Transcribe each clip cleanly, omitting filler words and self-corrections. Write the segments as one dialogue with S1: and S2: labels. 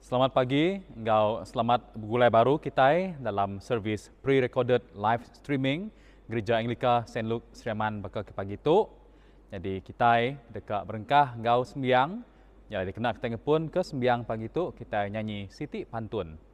S1: Selamat pagi, selamat bergulai baru kita dalam servis pre-recorded live streaming Gereja Anglika St. Luke Seriaman Bakal ke pagi tu. Jadi kita dekat berengkah sembiang. Jadi kena kita pun ke sembiang pagi tu kita nyanyi Siti Pantun.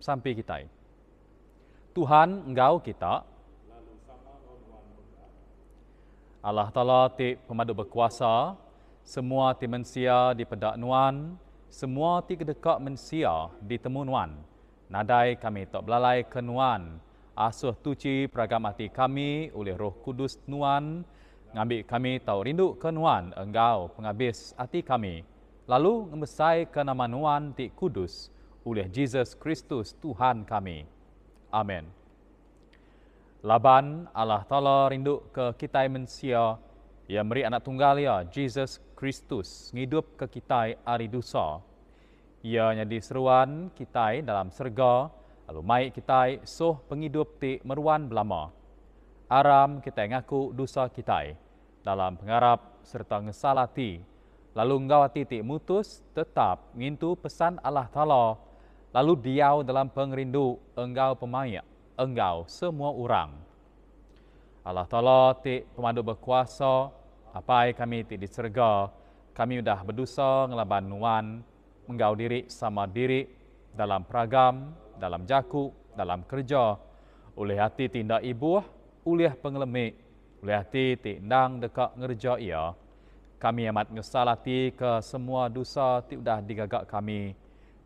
S1: Sampai kita. Tuhan engkau kita. Allah Ta'ala ti pemadu berkuasa, semua ti manusia di pedak nuan, semua ti kedekak manusia di temu nuan. Nadai kami tak belalai ke nuan, asuh tuci peragam hati kami oleh Roh Kudus nuan, ngambil kami tahu rindu ke nuan engkau penghabis hati kami. Lalu ngemesai ke nama nuan ti kudus oleh Yesus Kristus Tuhan kami. Amin. Laban Allah Ta'ala rindu ke kita manusia, Ia beri anak tunggal Ia, Jesus Kristus, ngidup ke kita hari dosa. Ia nyadi seruan kita dalam serga, lalu mai kita soh penghidup ti meruan belama. Aram kita ngaku dosa kita dalam pengarap serta ngesalati, lalu ngawati ti mutus tetap ngintu pesan Allah Ta'ala, lalu diau dalam pengerindu engkau pemayak, engkau semua orang. Allah Ta'ala ti pemandu berkuasa, apa kami ti diserga, kami dah berdosa ngelaban nuan, menggau diri sama diri dalam peragam, dalam jaku, dalam kerja, oleh hati tindak ibu, oleh pengelemik, oleh hati tindang dekat ngerja ia. Kami amat ngesalati ke semua dosa ti udah digagak kami.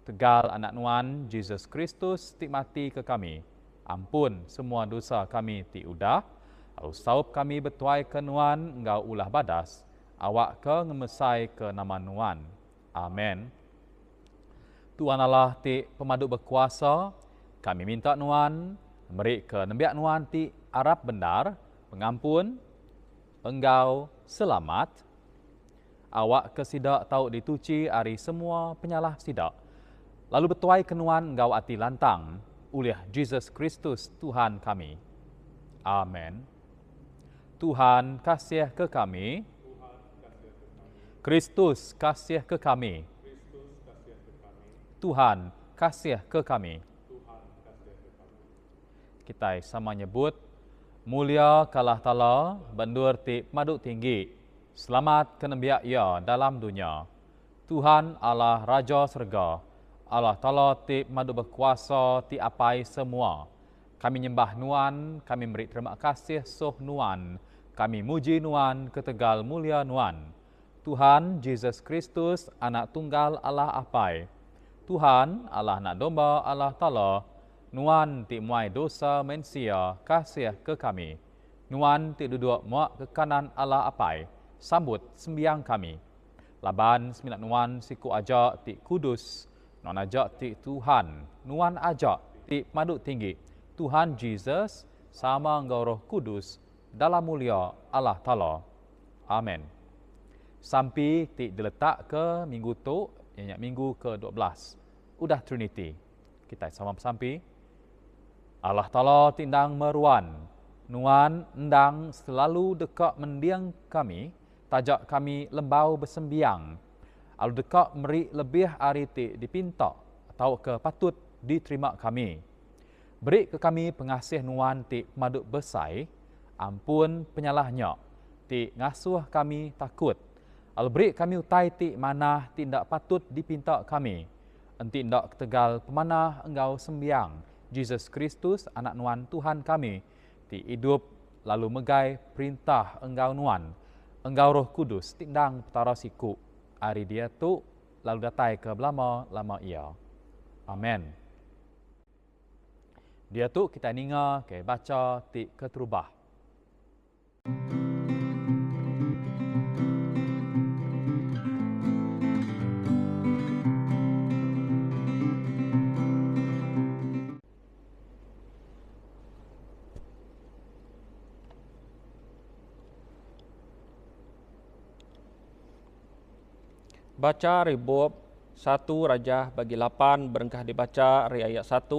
S1: Tegal anak nuan Jesus Kristus ti mati ke kami. Ampun semua dosa kami ti udah. Lalu saup kami betuai ke nuan engkau ulah badas. Awak ke ngemesai ke nama nuan. Amen. Tuhan Allah ti pemadu berkuasa, kami minta nuan, beri ke nembiak nuan ti Arab benar, pengampun, engkau selamat. Awak ke sidak tau dituci hari semua penyalah sidak. Lalu betuai ke nuan engkau ati lantang, oleh Jesus Kristus Tuhan kami. Amen. Tuhan kasih ke kami. Kristus kasih ke kami. Tuhan kasih ke kami. Kita sama nyebut, mulia kalah Ta'ala, bandur ti madu tinggi, selamat kenembiak ia dalam dunia. Tuhan Allah Raja Serga, Allah Ta'ala ti madu berkuasa ti apai semua. Kami nyembah nuan, kami beri terima kasih soh nuan, kami muji nuan ketegal mulia nuan. Tuhan Jesus Kristus anak tunggal Allah apai. Tuhan Allah nak domba Allah Ta'ala, nuan ti muai dosa mensia kasih ke kami. Nuan ti duduk muak ke kanan Allah apai, sambut sembiang kami. Laban seminat nuan siku ajak ti kudus, non ajak ti Tuhan, nuan ajak ti madu tinggi. Tuhan Jesus sama engkau Roh Kudus dalam mulia Allah Ta'ala. Amin. Sampai ti diletak ke minggu tu, iaitu minggu ke-12. Udah Trinity. Kita sama sampai. Allah Ta'ala tindang meruan. Nuan endang selalu dekat mendiang kami, tajak kami lembau bersembiang. Alu dekat meri lebih hari ti dipinta atau ke patut diterima kami. Beri ke kami pengasih nuan ti maduk besai, ampun penyalahnya, ti ngasuh kami takut. Al beri kami utai ti mana tindak patut dipinta kami. Enti ndak ketegal pemanah engkau sembiang, Jesus Kristus anak nuan Tuhan kami, ti hidup lalu megai perintah engkau nuan, engkau Roh Kudus tindang petara siku. Hari dia tu lalu datai ke belama-lama ia. Amen. Dia tu kita ninga ke baca ti keterubah.
S2: Baca Ribub 1 Raja bagi 8 berengkah dibaca dari ayat 1,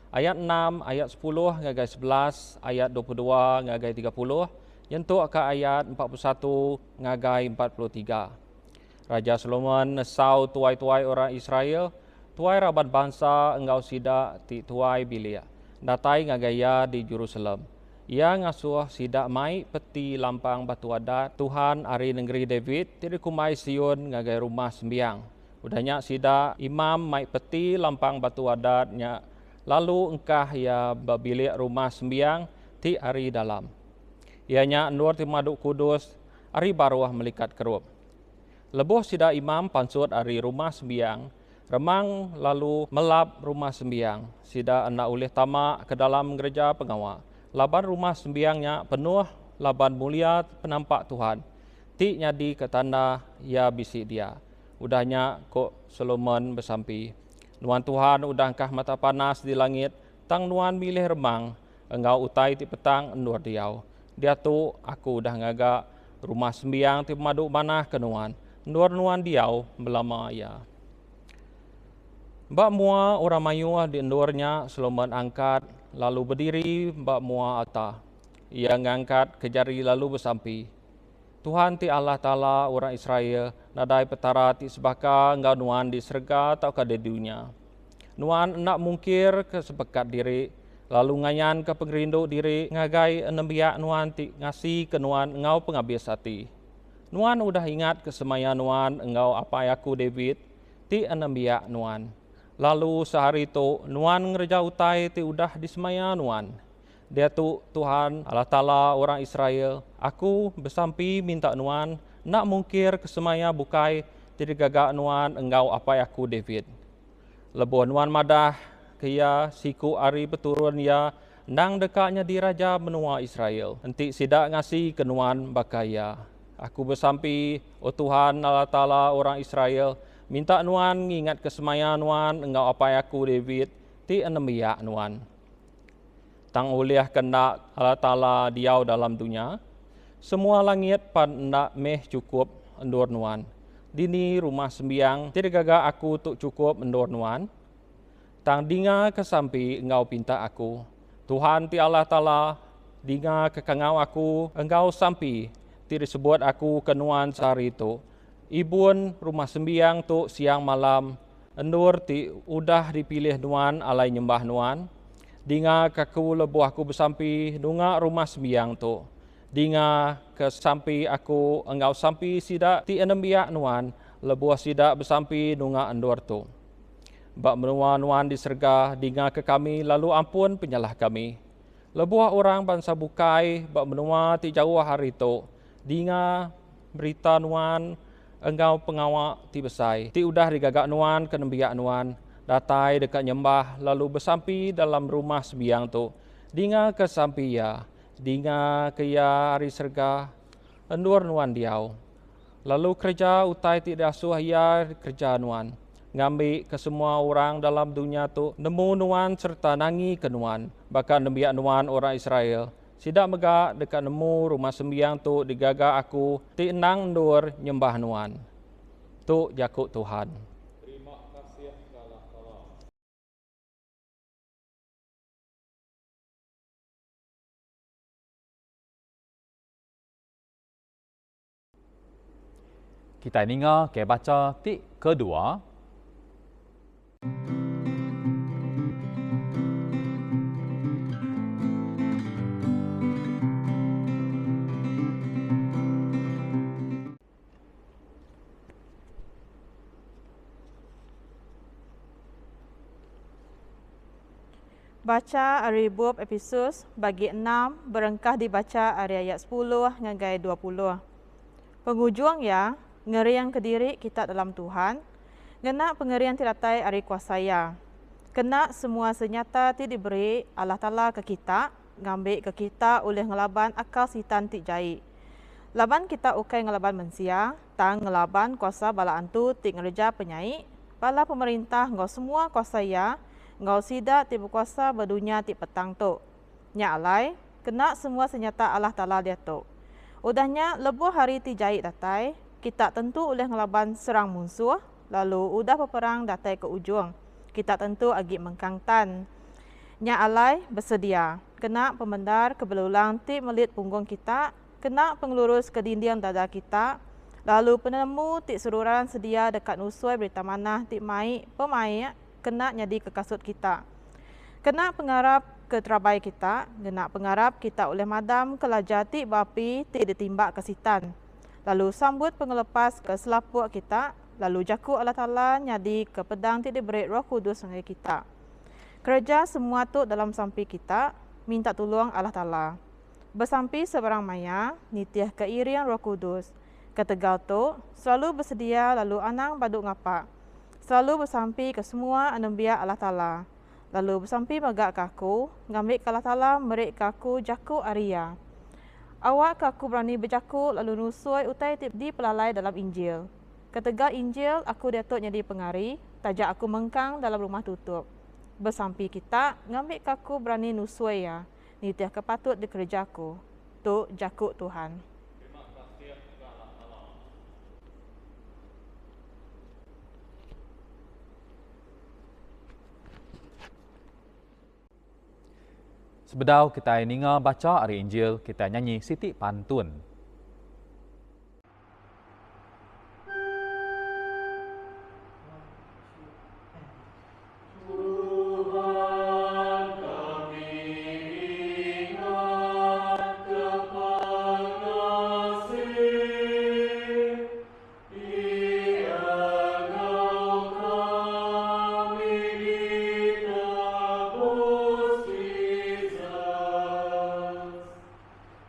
S2: ayat 6, ayat 10 ngagai 11, ayat 22 ngagai 30, yentuk ke ayat 41 ngagai 43. Raja Solomon nesau tuai-tuai orang Israel, tuai rabat bangsa engkau sida ti tuai bilia, datai ngagaya di Jerusalem. Ia ngasuh sidak mai peti lampang batu adat Tuhan ari negeri David tiri kumai Sion ngagai rumah sembiang. Udahnya sidak imam mai peti lampang batu adatnya, lalu engkah ia babilik rumah sembiang ti ari dalam. Ianya nur ti maduk kudus ari baruah melikat kerup. Lebuh sidak imam pansut ari rumah sembiang, remang lalu melap rumah sembiang. Sidak anak ulih tamak ke dalam gereja pengawal. Laban rumah sembiangnya penuh laban mulia penampak Tuhan. Ti nyadi ke tanda ya bisi dia. Udahnya kok Solomon bersampi. Nuan Tuhan udah angkah mata panas di langit. Tang nuan milih remang. engau utai ti petang endur diau. Dia tu aku dah ngagak rumah sembiang ti pemaduk manah kenuan. Endur nuan diau belama ya. Mbak mua orang mayu di endurnya seloman angkat lalu berdiri mbak mua ata. Ia ngangkat ke jari lalu bersampi. Tuhan ti Allah Ta'ala orang Israel nadai petara ti sebaka engau nuan di serga atau ke dunia. Nuan nak mungkir ke sepekat diri, lalu ngayan ke pengerinduk diri, ngagai enembiak nuan ti ngasi ke nuan engau pengabis hati. Nuan udah ingat ke semaya nuan engau apa aku David, ti enembiak nuan. Lalu sehari tu nuan ngerja utai ti udah di semaya nuan. Dia tu Tuhan Allah Ta'ala orang Israel, aku bersampi minta nuan, nak mungkir ke semaya bukai, ti gagak nuan engau apa aku David. Lebuh nuan madah kia siku ari peturun ya nang dekatnya di raja menua Israel. Entik sidak ngasi ke nuan bakaya. Aku bersampi, oh Tuhan Allah Ta'ala orang Israel, minta nuan ngingat kesemaya nuan engau apa aku David, ti enembiak nuan. Tang uliah kendak Allah Ta'ala diau dalam dunia, semua langit pan ndak meh cukup endur nuan. Dini rumah sembiang, tidak gagak aku tuk cukup endur nuan. Tang dinga kesampi engau pinta aku. Tuhan ti Allah Ta'ala, dinga kekangau aku, engau sampi, ti disebut aku ke nuan sehari itu. Ibun rumah sembiang tu siang malam, endur ti udah dipilih nuan alai nyembah nuan. Dinga kaku lebuh aku bersampi, nunga rumah sembiang tu. Dinga kesampi aku engau sampi sidak ti enembiak nuan lebuah sidak bersampi nunga endur tu. Bak menua nuan di serga dinga ke kami lalu ampun penyalah kami. Lebuah orang bangsa bukai bak menua ti jauh hari tu. Dinga berita nuan engau pengawak ti besai. Ti udah digagak nuan kenembiak nuan datai dekat nyembah lalu bersampi dalam rumah sembiang tu. Dinga kesampi ya. Dinga kaya hari serga endur nuan diau. Lalu kerja utai tidak asuh ya kerja nuan. Ngambil ke semua orang dalam dunia tu nemu nuan serta nangi ke nuan. Bahkan nembiak nuan orang Israel. Sidak megak dekat nemu rumah sembiang tu digagak aku ti enang endur nyembah nuan. Tu jakuk Tuhan.
S1: Terima kasih Allah Ta'ala. Kita dengar ke baca ti kedua.
S3: Baca ari buab Efesus bagi 6 berengkah dibaca ari ayat 10 ngagai 20. Pengujung ya, ngeriang kediri kita dalam Tuhan, ngena pengerian tiratai ari kuasaya. Kena semua senyata ti diberi Allah Ta'ala ke kita, ngambil ke kita oleh ngelaban akal sitan ti jai. Laban kita ukai ngelaban mensia, tang ngelaban kuasa bala antu ti ngereja penyai, bala pemerintah ngau semua kuasaya, ngau sida ti berkuasa berdunia ti petang tu. Nya alai, kena semua senyata Allah Ta'ala dia tu. Udahnya lebuh hari ti jahit datai, kita tentu oleh ngelaban serang musuh, lalu udah peperang datai ke ujung. Kita tentu agi mengkangtan. Nya alai bersedia, kena pemendar kebelulang ti melit punggung kita, kena pengelurus ke dinding dada kita, lalu penemu ti sururan sedia dekat nusui berita manah ti mai pemai kena nyadi ke kasut kita. Kena pengarap ke terabai kita, kena pengarap kita oleh madam kelajati bapi ti ditimbak kesitan. Lalu sambut pengelepas ke selapuk kita, lalu jaku Allah Ta'ala nyadi ke pedang ti diberi Roh Kudus dengan kita. Kerja semua tu dalam sampi kita, minta tolong Allah Ta'ala. Bersampi sebarang maya, nitiah keiring Roh Kudus. Ketegal tu, selalu bersedia lalu anang baduk ngapak. Selalu bersampi ke semua anambia Allah Ta'ala. Lalu bersampi megak kaku, ngambil ke Allah Ta'ala merik kaku jaku Arya. Awak kaku berani berjaku lalu nusui utai di pelalai dalam Injil. Ketegal Injil aku datuk jadi pengari, tajak aku mengkang dalam rumah tutup. Bersampi kita, ngambil kaku berani nusui ya. nitiah kepatut dikerjaku. Tuk jakuk Tuhan.
S1: Sebedau kita ninga baca hari Injil, kita nyanyi Siti Pantun.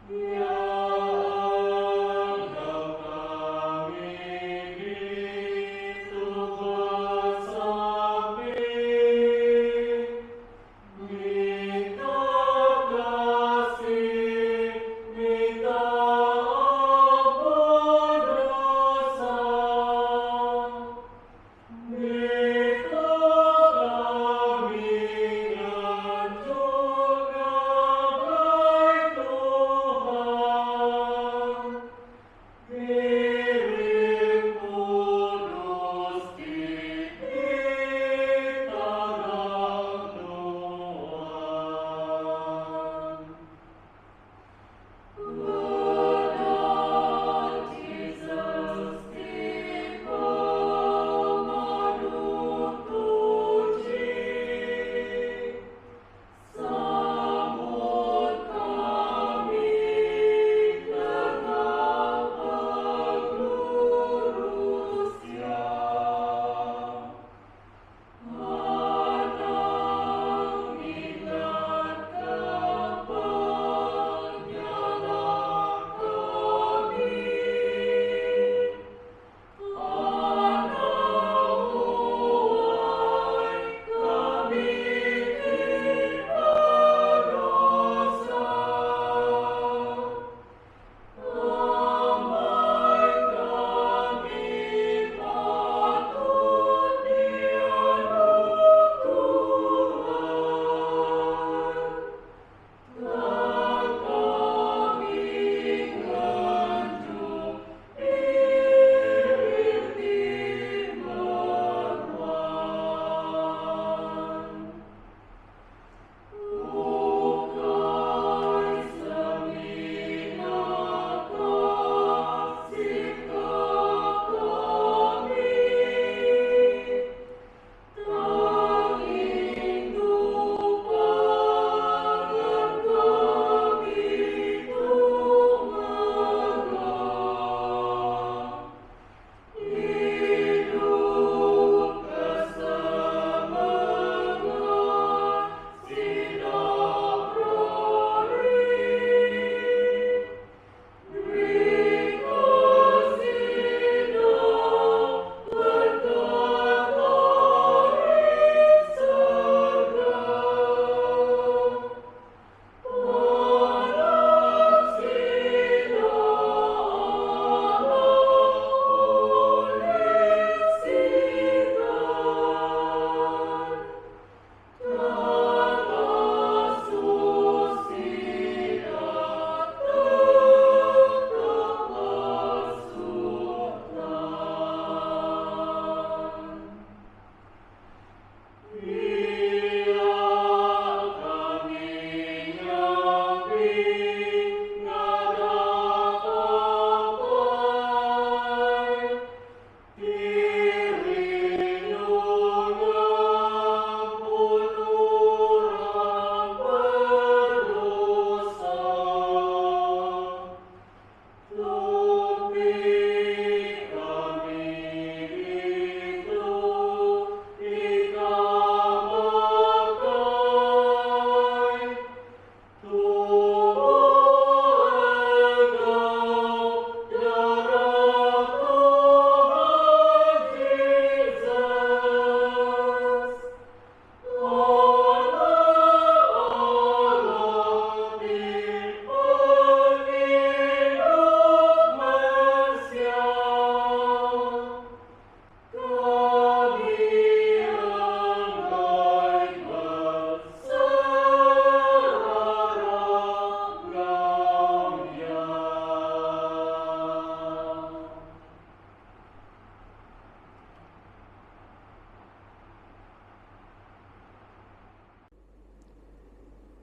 S4: Yeah.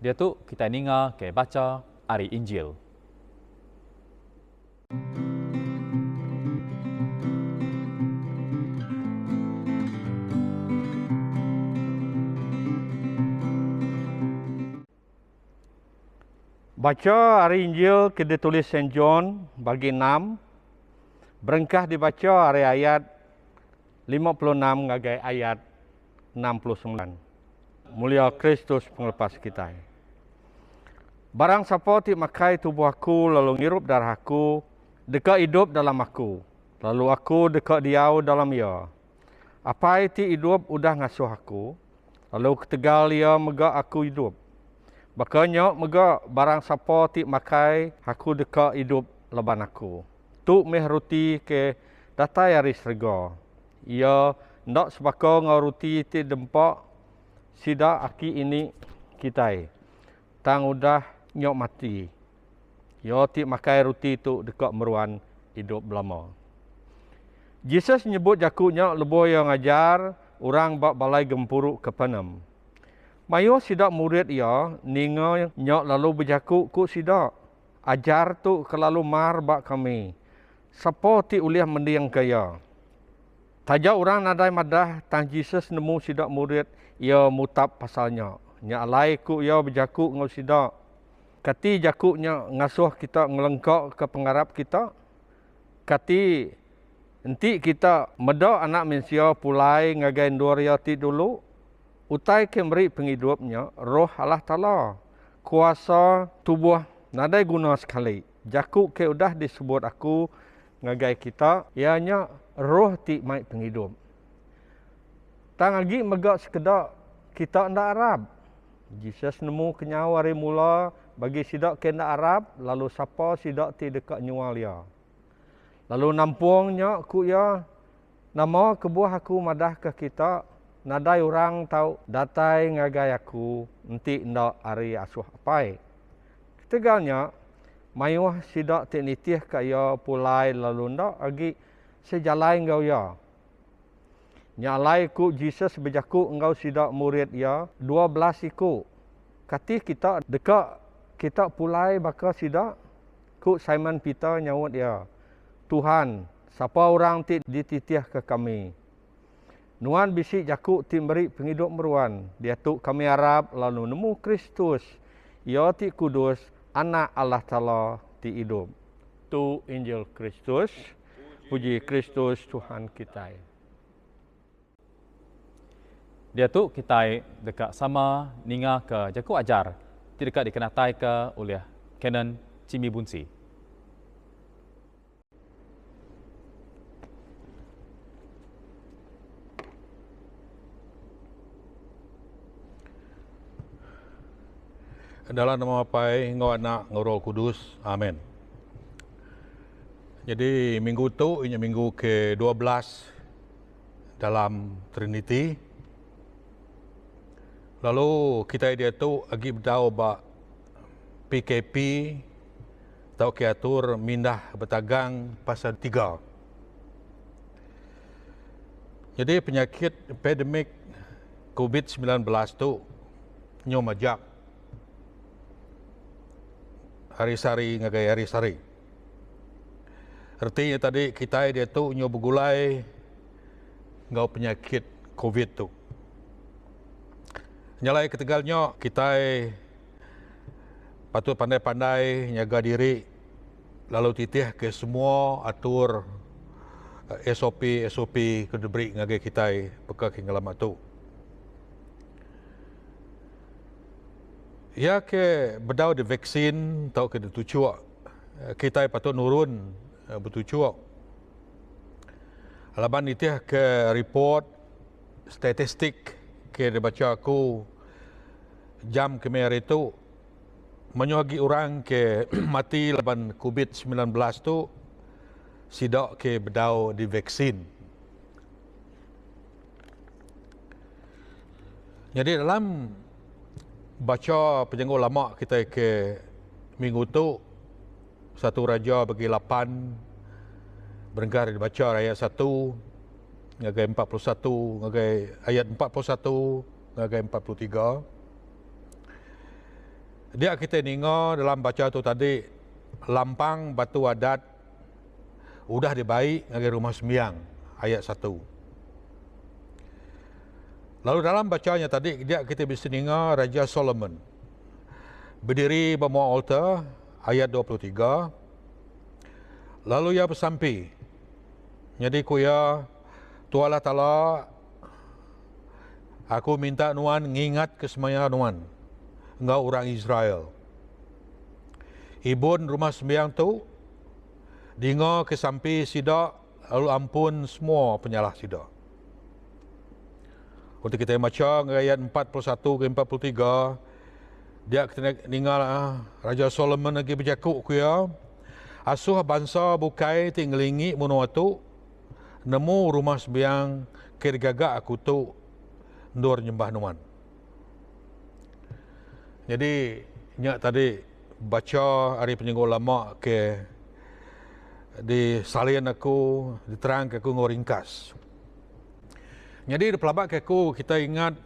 S1: Dia tu kita ninga ke baca hari Injil.
S4: Baca hari Injil ke ditulis Saint John bagi 6. Berengkah dibaca hari ayat 56 ngagai ayat 69. Mulia Kristus penglepas kita. Barang siapa ti makai tubuh aku lalu ngirup darah aku, deka hidup dalam aku, lalu aku deka diau dalam ia. Apa ti hidup udah ngasuh aku, lalu ketegal ia mega aku hidup. Bakanya mega barang siapa ti makai aku deka hidup leban aku. Tu meh roti ke datai hari serga. Ia ndak sebaka ngau roti ti dempak sida aki ini kitai. Tang udah nyok mati. Ia ti makai roti tu deka meruan hidup lama. Jesus nyebut jakunya lebo yang ngajar orang bak balai gempuruk ke Penem. Mayo sidak murid ia ninga nyok lalu berjakuk ku sidak. Ajar tu kelalu mar bak kami. Siapa ti uliah mendiang kaya. Taja orang nadai madah tang Jesus nemu sidak murid ia mutap pasalnya. Nya alai ku ia berjakuk ngau sidak. Kati jakuknya ngasuh kita ngelengkak ke pengarap kita. Kati enti kita meda anak manusia pulai ngagain doria ti dulu. Utai ke meri penghidupnya, roh Allah Ta'ala. Kuasa tubuh nadai guna sekali. Jakuk ke udah disebut aku ngagai kita, ianya roh ti mai penghidup. Tang lagi megak sekedar kita ndak Arab. Jesus nemu kenyawa hari mula bagi sidak ke ndak Arab, lalu siapa sidak ti dekat nyual ya. Lalu nampungnya ku ya, nama kebuah aku madah ke kita, nadai orang tahu datai ngagai aku nanti ndak hari asuh apai. Ketegalnya mayuh sidak teknitih kaya pulai lalu ndak lagi sejalai engkau ya. Nyalai ku Jesus berjaku engkau sidak murid ya 12 iku. Kati kita dekat kita pulai baka sidak ku Simon Peter nyawut ya. Tuhan, siapa orang ti dititih ke kami? Nuan bisi jakuk ti beri penghidup meruan. Dia tu kami Arab lalu nemu Kristus. Ia ti kudus, anak Allah Ta'ala ti hidup. Tu Injil Kristus. Puji Kristus Tuhan kita.
S1: Dia tu kita dekat sama ninga ke jakuk ajar. Ti dekat dikenatai ke oleh Canon Cimi Bunsi.
S5: Dalam nama Bapa, Engkau Anak, Engkau Roh Kudus. Amin. Jadi minggu tu ini minggu ke-12 dalam Trinity. Lalu kita dia tu lagi berdau ba PKP atau kiatur mindah bertagang pasal 3. Jadi penyakit pandemik COVID-19 tu nyomajak hari-sari ngagai hari-sari. Artinya tadi kita dia tu nyo bergulai ngau penyakit COVID tu. Nyalai ketegalnya kita patut pandai-pandai nyaga diri lalu titih ke semua atur SOP kedebri ngagai kita peka ke ngalamat tu. Ya ke bedau di vaksin tau ke ditucuak. Kita patut nurun bertucuak. Alaban itih ke report statistik ke dibaca aku jam kemarin itu menyuagi orang ke mati laban COVID-19 tu sidak ke bedau di vaksin. Jadi dalam baca penjenguk lama kita ke minggu tu 1 Raja bagi 8 berenggar dibaca ayat 1 ngagai 41 ngagai ayat 41 ngagai 43. Dia kita dengar dalam baca tu tadi, lampang batu adat udah dibaik ngagi rumah sembiang, ayat 1. Lalu dalam bacanya tadi, dia kita bisa dengar Raja Solomon berdiri bawah altar, ayat 23. Lalu ia bersampi, jadi kuya tu Allah Ta'ala, aku minta nuan ngingat kesemaya nuan, engkau orang Israel. Ibun rumah sembiang tu, dengar kesampi sidak, lalu ampun semua penyalah sidak. Untuk kita baca ayat 41 ke 43, dia kita dengar Raja Solomon lagi bercakap kuya, asuh bangsa bukai tinggelingi munuatu, nemu rumah sembiang kirgagak aku tu ndur nyembah nuan. Jadi nyak tadi baca hari penyenggur lama ke di salian aku diterang ke aku ngoringkas. Jadi di pelabak ke kita ingat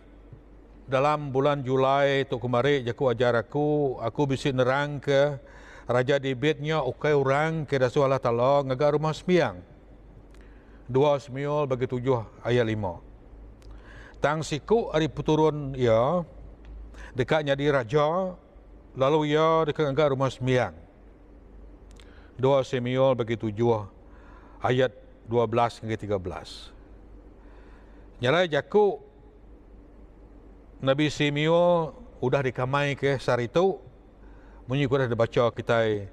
S5: dalam bulan Julai tu kemarin jaku ajar aku bisa nerang ke Raja Davidnya ukai orang ke Rasul Allah Ta'ala ngagar rumah sembiang. 2 Samuel bagi 7 ayat 5. Tang siku hari puturun ia dekatnya di raja, lalu ia dekat ngagar rumah sembiang. 2 Samuel bagi 7 ayat 12 hingga 13. Nyalai jaku Nabi Samuel udah dikamai ke sar itu, bunyi kuda dibaca kita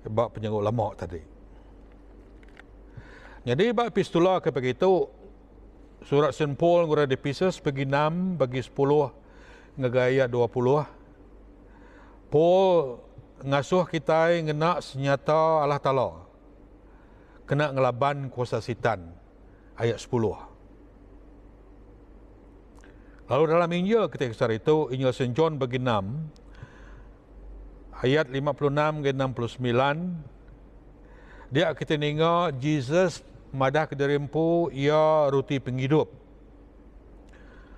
S5: bab penyenggut lama tadi. Jadi bab epistula ke begitu, surat St. Paul kuda dipisah bagi 6 bagi 10 ngagaya 20. Paul ngasuh kita ngena senyata Allah Ta'ala, kena ngelaban kuasa setan, ayat 10. Lalu dalam Injil kita kisah itu, Injil St. John bagi 6, ayat 56 ke 69, dia kita dengar Jesus madah ke derimpu, ia roti penghidup.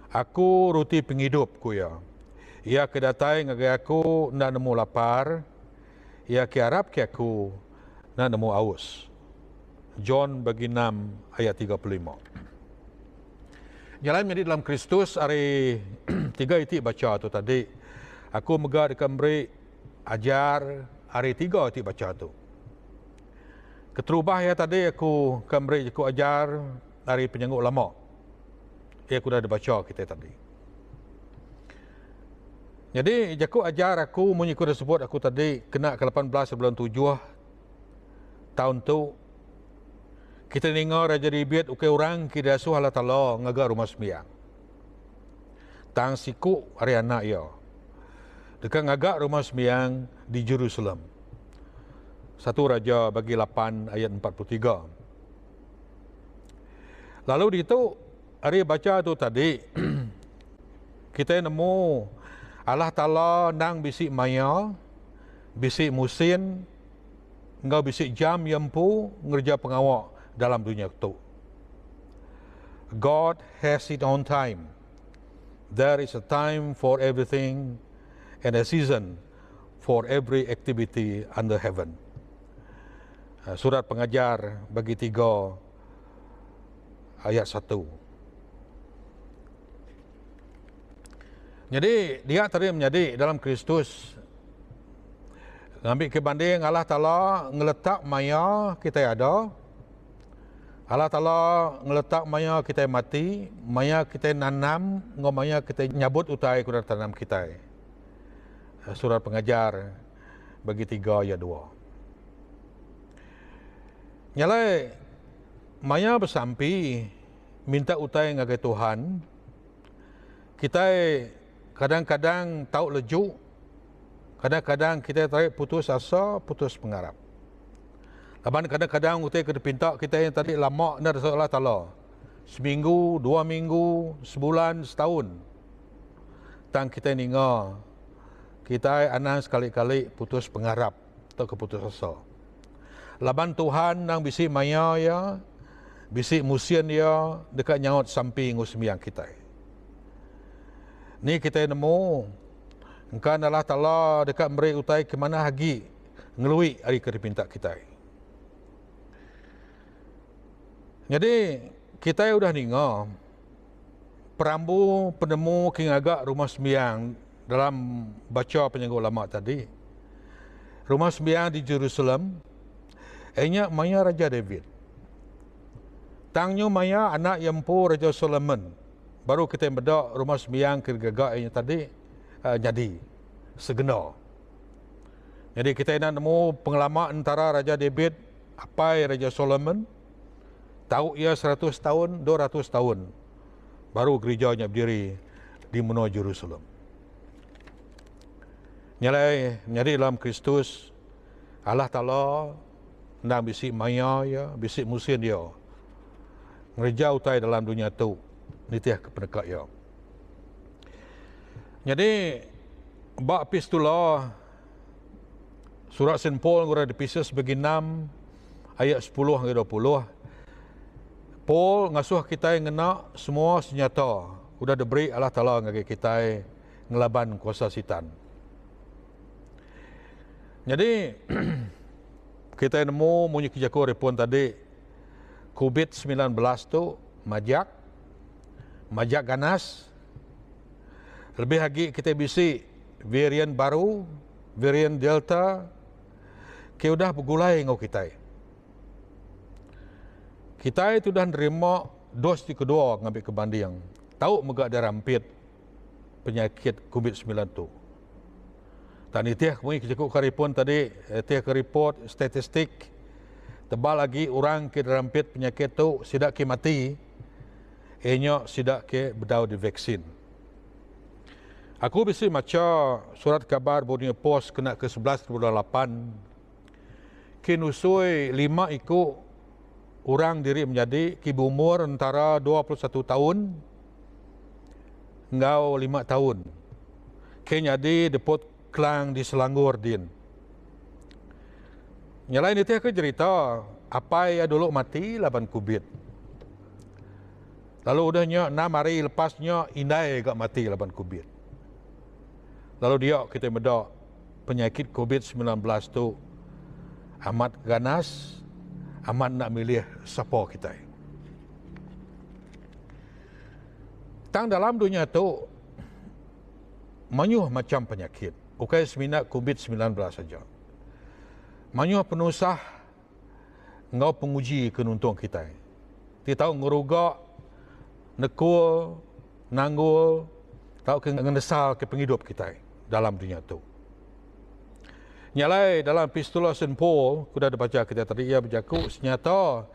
S5: Aku roti penghidup ku ya. Ia kedatai ngagai aku nak nemu lapar, ia kiarap ke aku nak nemu aus. John bagi 6 ayat 35. Jalan menjadi dalam Kristus hari 3 itik baca tu tadi. Aku megah dekat beri ajar hari 3 itik baca tu. Keterubah ya tadi aku kembri aku ajar hari penyenggut lama. Ya aku dah dibaca kita tadi. Jadi jaku ajar aku mengikut sebut aku tadi kena ke 18 bulan 7 tahun tu. Kita dengar Raja David ukai orang kita asuh Allah Ta'ala ngagar rumah sembiang. Tang siku hari anak ia. Dekat ngagak rumah sembiang di Jerusalem. 1 Raja bagi 8 ayat 43. Lalu di itu hari baca tu tadi kita nemu Allah Ta'ala nang bisik maya, bisik musin, engkau bisik jam yampu ngerja pengawak dalam dunia itu. God has his own time. There is a time for everything and a season for every activity under heaven. Surat Pengajar bagi 3 ayat 1. Jadi dia tadi menjadi dalam Kristus ngambil kebanding Allah Ta'ala ngeletak maya kita ada. Allah Ta'ala ngeletak maya kita mati, maya kita nanam, maya kita nyabut utai kuda tanam kita. Surat Pengajar bagi 3 ayat 2. Nyalai maya bersampi minta utai ngagai Tuhan. Kita kadang-kadang tahu lejuk, kadang-kadang kita tarik putus asa, putus pengarap. Kadang-kadang kita pinta kita yang tadi lama nak Rasul Allah Ta'ala. Seminggu, 2 minggu, sebulan, setahun. Tang kita ninga, kita anak sekali-kali putus pengarap atau keputus asa. Laban Tuhan nang bisik maya ya, bisik musian ya, dekat nyaut samping sembiang kita. Ni kita nemu Engkau Allah Ta'ala dekat memberi utai ke mana hagi ngelui hari keripintak kita. Jadi kita sudah ninga perambu penemu agak rumah sembiang dalam baca penyangga ulama tadi. Rumah sembiang di Jerusalem, ianya maya Raja David. Tangnya maya anak yempu Raja Solomon. Baru kita bedak rumah sembiang gagak ianya tadi jadi segenar. Jadi kita nak nemu pengalaman antara Raja David apa Raja Solomon. Tahu ia 100 tahun, 200 tahun. Baru gerejanya berdiri di menua Jerusalem. Nyalai menjadi dalam Kristus, Allah Ta'ala nak bisik maya ya, bisik musim dia. Ngerja utai dalam dunia tu, nitiah kepenekat ya. Jadi, bak epistula surat St. Paul guna dipisah sebagai 6 ayat 10 hingga 20. Paul ngasuh kita yang ngena semua senjata sudah diberi Allah Ta'ala ngagi kita ngelaban kuasa setan. Jadi kita nemu munyi kijaku repon tadi COVID-19 tu majak ganas. Lebih lagi kita bisi varian baru, varian Delta, ke udah bergulai ngau kita. Kita itu dah nerima dos di kedua ngambil kebanding. Tahu megak ada rampit penyakit COVID-19 tu. Dan itu kami cukup karipun tadi, itu report statistik tebal lagi orang ke rampit penyakit tu sidak ke mati, ianya sidak ke berdau di vaksin. Aku bisa baca surat kabar Borneo Post kena ke 11/8. Kinusui 5 ikut orang diri menjadi kibu umur antara 21 tahun ngau 5 tahun. Ke jadi depot kelang di Selangor din. Nyalain itu aku cerita apa ya dulu mati laban COVID. Lalu udahnya 6 hari lepasnya indai gak mati laban COVID. Lalu dia kita medak penyakit COVID-19 tu amat ganas, amat nak milih siapa kita. Tang dalam dunia tu manyuh macam penyakit. Bukan seminat COVID-19 saja. Manyuh penusah ngau penguji kenuntung kita. Dia tahu ngerugak, nekul, nanggul, tahu ngendesal ke penghidup kita dalam dunia tu. Nyalai dalam epistula St. Paul, kuda ada baca kita tadi, ia berjaku, senyata,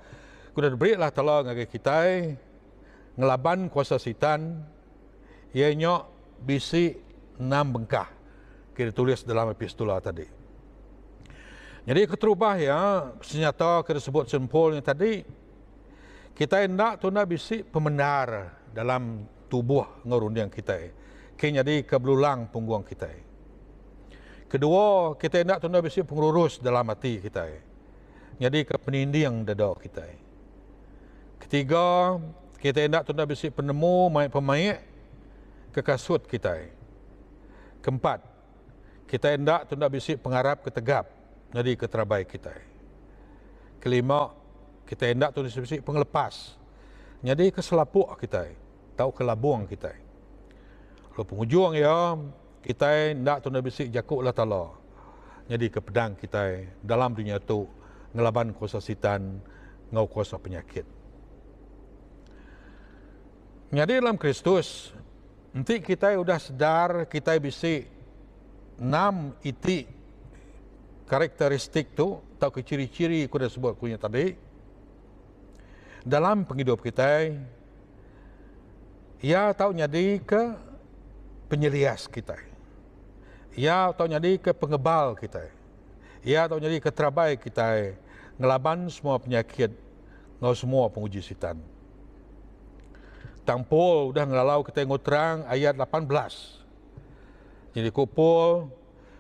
S5: kuda berilah tolong ngagi kita, ngelaban kuasa setan, ianya bisi 6 bengkah, kita tulis dalam epistula tadi. Jadi keterubah ya, senyata kita sebut St. Paul yang tadi, kita hendak tu nak bisi pembenar dalam tubuh ngurundiang kita. Kini jadi kebelulang punggung kita. Kedua, kita hendak tunda bisi pengurus dalam hati kita. Jadi ke peninding dada kita. Ketiga, kita hendak tunda bisi penemu pemaik ke kasut kita. Keempat, kita hendak tunda bisi pengharap ketegap jadi ke terabai kita. Kelima, kita hendak tunda bisi pengelepas jadi ke selapuk kita, tahu ke labung kita. Lalu penghujung ya, kita nak tunda bisik jakuk Allah Ta'ala. Jadi ke pedang kita dalam dunia tu ngelaban kuasa setan, ngau kuasa penyakit. Jadi dalam Kristus, nanti kita sudah sedar kita bisik 6 iti karakteristik tu, atau ke ciri-ciri aku dah sebut kunya tadi. Dalam penghidup kita, ia tahu jadi ke penyelias kita. Ia tahu jadi ke pengebal kita. Ia tahu jadi ke terabai kita. Ngelaban semua penyakit, ngau semua penguji setan. Tang Paul udah ngelalau kita ngotrang ayat 18. Jadi Paul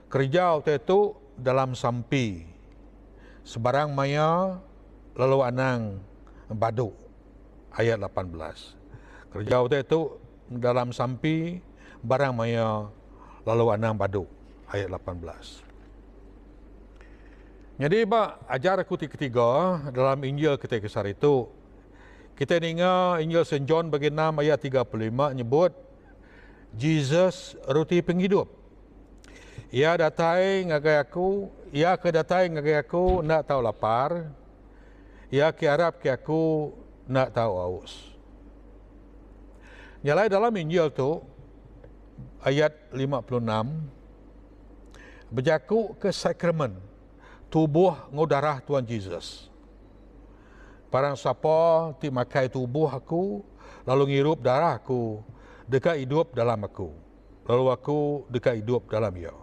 S5: kerja waktu itu dalam sampi. Sebarang maya lalu anang badu. Ayat 18. Kerja waktu itu dalam sampi barang maya lalu anang badu ayat 18. Jadi ajar aku ketiga dalam Injil kita kesar itu, kita dengar Injil St. John bagi 6 ayat 35 nyebut Jesus roti penghidup. Ia datai ngagai aku, ia kedatai ngagai aku nak tahu lapar, ia ke harap ke aku nak tahu aus. Nyalai dalam Injil tu ayat 56 berjaku ke sakramen tubuh ngudarah Tuhan Yesus. Barang siapa ti makai tubuh aku, lalu ngirup darah aku, dekat hidup dalam aku. Lalu aku dekat hidup dalam ia.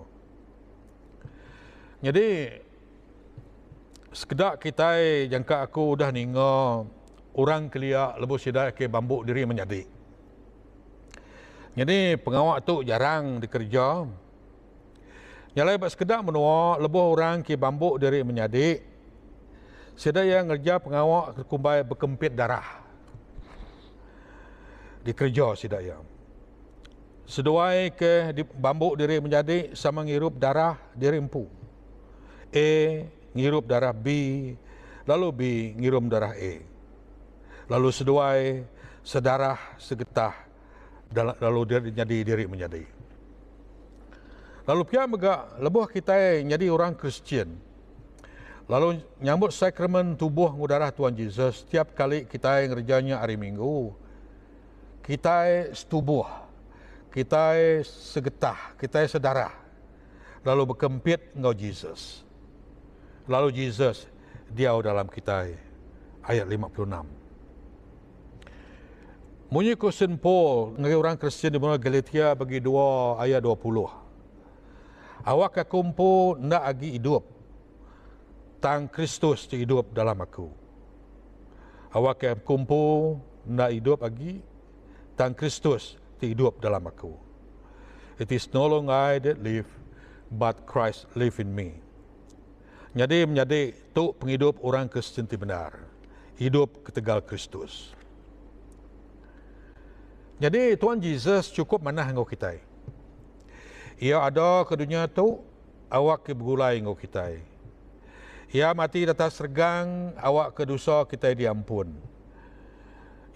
S5: Jadi, sekedar kita jangka aku dah ninga orang kelia lebu sidak ke bambuk diri menjadi. Jadi, pengawak tu jarang dikerja. Nyalai sekedar menua lebuh orang ke bambuk dari menyadik, sedaya ngerja pengawak kumbai berkempit darah. Dikerja sedaya. Seduai ke bambuk dari menyadik sama ngirup darah dari empu. A ngirup darah B, lalu B ngirum darah A. Lalu seduai sedarah segetah, lalu dia jadi diri menjadi. Lalu pihak megak lebuh kita jadi orang Kristian. Lalu nyambut sakramen tubuh ngudarah Tuhan Yesus setiap kali kita ngerjanya hari Minggu. Kita setubuh, kita segetah, kita sedarah. Lalu berkempit ngau Yesus. Lalu Yesus diau dalam kita ayat 56. Munyi ko St. Paul ngai orang Kristian di mana Galatia bagi 2 ayat 20. Awak akumpu nak agi hidup, tang Kristus ti hidup dalam aku. Awak akumpu nak hidup agi, tang Kristus ti hidup dalam aku. It is no longer I that live, but Christ live in me. Jadi menjadi tu penghidup orang Kristen ti benar, hidup ketegal Kristus. Jadi Tuhan Yesus cukup manah ngau kita. Ia ada ke dunia tu, awak ke bergulai ngau kita. Ia mati datang sergang, awak ke dosa kita diampun.